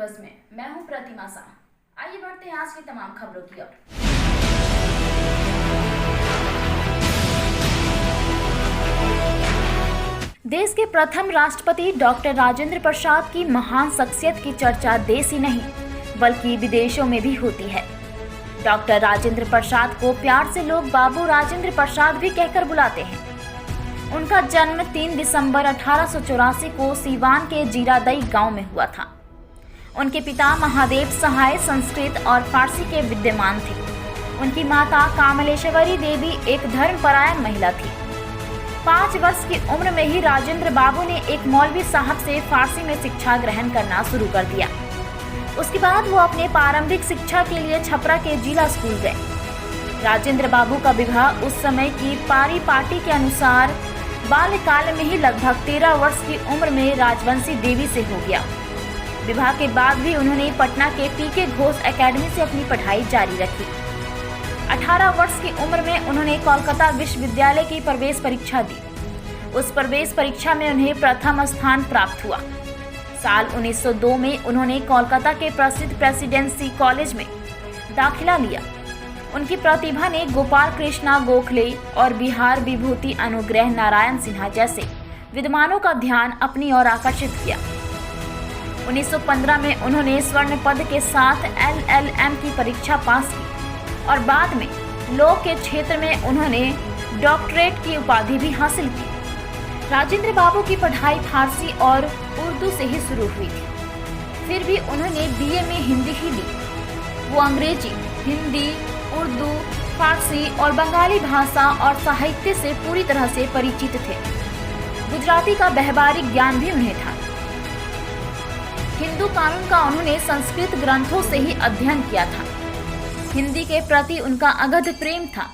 बस में मैं हूं प्रतिमा शाह। आइए बढ़ते हैं आज की तमाम खबरों की ओर। देश के प्रथम राष्ट्रपति डॉक्टर राजेंद्र प्रसाद की महान शख्सियत की चर्चा देश ही नहीं बल्कि विदेशों में भी होती है। डॉक्टर राजेंद्र प्रसाद को प्यार से लोग बाबू राजेंद्र प्रसाद भी कहकर बुलाते हैं। उनका जन्म 3 दिसंबर 1884 को सीवान के जीरादई गांव में हुआ था। उनके पिता महादेव सहाय संस्कृत और फारसी के विद्वान थे। उनकी माता कामलेश्वरी देवी एक धर्मपरायण महिला थी। 5 वर्ष की उम्र में ही राजेंद्र बाबू ने एक मौलवी साहब से फारसी में शिक्षा ग्रहण करना शुरू कर दिया। उसके बाद वो अपने प्रारंभिक शिक्षा के लिए छपरा के जिला स्कूल गए। राजेंद्र बाबू का विवाह उस समय की पार्टी के अनुसार बाल्यकाल में ही लगभग 13 वर्ष की उम्र में राजवंशी देवी से हो गया। विवाह के बाद भी उन्होंने पटना के पीके घोष एकेडमी से अपनी पढ़ाई जारी रखी। 18 वर्ष की उम्र में उन्होंने कोलकाता विश्वविद्यालय की प्रवेश परीक्षा दी। उस प्रवेश परीक्षा में उन्हें प्रथम स्थान प्राप्त हुआ। साल 1902 में उन्होंने कोलकाता के प्रसिद्ध प्रेसिडेंसी कॉलेज में दाखिला लिया। उनकी प्रतिभा ने गोपाल कृष्णा गोखले और बिहार विभूति अनुग्रह नारायण सिन्हा जैसे विद्वानों का ध्यान अपनी ओर आकर्षित किया। 1915 में उन्होंने स्वर्ण पद के साथ LLM की परीक्षा पास की और बाद में लॉ के क्षेत्र में उन्होंने डॉक्टरेट की उपाधि भी हासिल की। राजेंद्र बाबू की पढ़ाई फारसी और उर्दू से ही शुरू हुई थी। फिर भी उन्होंने BA में हिंदी ही ली। वो अंग्रेजी, हिंदी, उर्दू, फारसी और बंगाली भाषा और साहित्य से पूरी तरह से परिचित थे। गुजराती का व्यवहारिक ज्ञान भी उन्हें था। हिंदू कानून का उन्होंने संस्कृत ग्रंथों से ही अध्ययन किया था। हिंदी के प्रति उनका अगाध प्रेम था।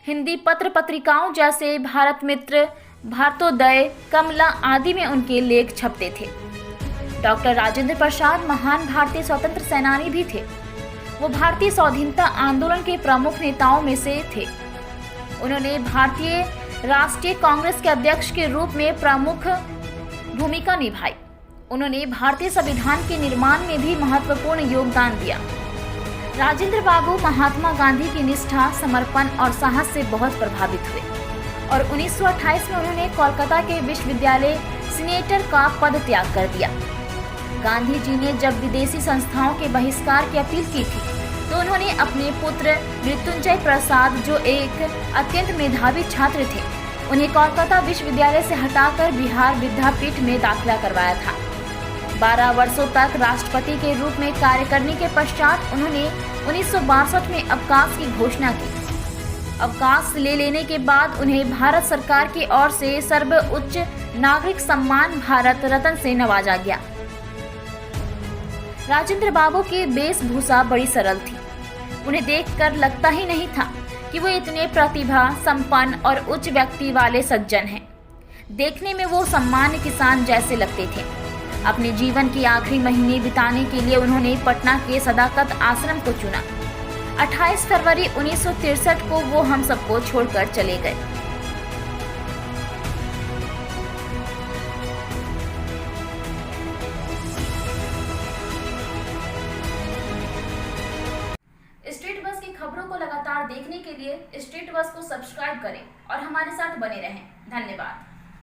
हिंदी पत्र पत्रिकाओं जैसे भारत मित्र, भारतोदय, कमला आदि में उनके लेख छपते थे। डॉक्टर राजेंद्र प्रसाद महान भारतीय स्वतंत्र सेनानी भी थे। वो भारतीय स्वाधीनता आंदोलन के प्रमुख नेताओं में से थे। उन्होंने भारतीय राष्ट्रीय कांग्रेस के अध्यक्ष के रूप में प्रमुख भूमिका निभाई। उन्होंने भारतीय संविधान के निर्माण में भी महत्वपूर्ण योगदान दिया। राजेंद्र बाबू महात्मा गांधी की निष्ठा, समर्पण और साहस से बहुत प्रभावित हुए और 1928 में उन्होंने कोलकाता के विश्वविद्यालय सीनेटर का पद त्याग कर दिया। गांधी जी ने जब विदेशी संस्थाओं के बहिष्कार की अपील की थी तो उन्होंने अपने पुत्र मृत्युंजय प्रसाद, जो एक अत्यंत मेधावी छात्र थे, उन्हें कोलकाता विश्वविद्यालय से हटाकर बिहार विद्यापीठ में दाखिला करवाया था। 12 वर्षों तक राष्ट्रपति के रूप में कार्य करने के पश्चात उन्होंने 1962 में अवकाश की घोषणा की। अवकाश ले लेने के बाद उन्हें भारत सरकार की ओर से सर्वोच्च नागरिक सम्मान भारत रत्न से नवाजा गया। राजेंद्र बाबू की वेशभूषा बड़ी सरल थी। उन्हें देखकर लगता ही नहीं था कि वो इतने प्रतिभा संपन्न और उच्च व्यक्ति वाले सज्जन हैं। देखने में वो सामान्य किसान जैसे लगते थे। अपने जीवन के आखिरी महीने बिताने के लिए उन्होंने पटना के सदाकत आश्रम को चुना। 28 फरवरी 1963 को वो हम सबको छोड़कर चले गए। स्ट्रीट बस की खबरों को लगातार देखने के लिए स्ट्रीट बस को सब्सक्राइब करें और हमारे साथ बने रहें। धन्यवाद।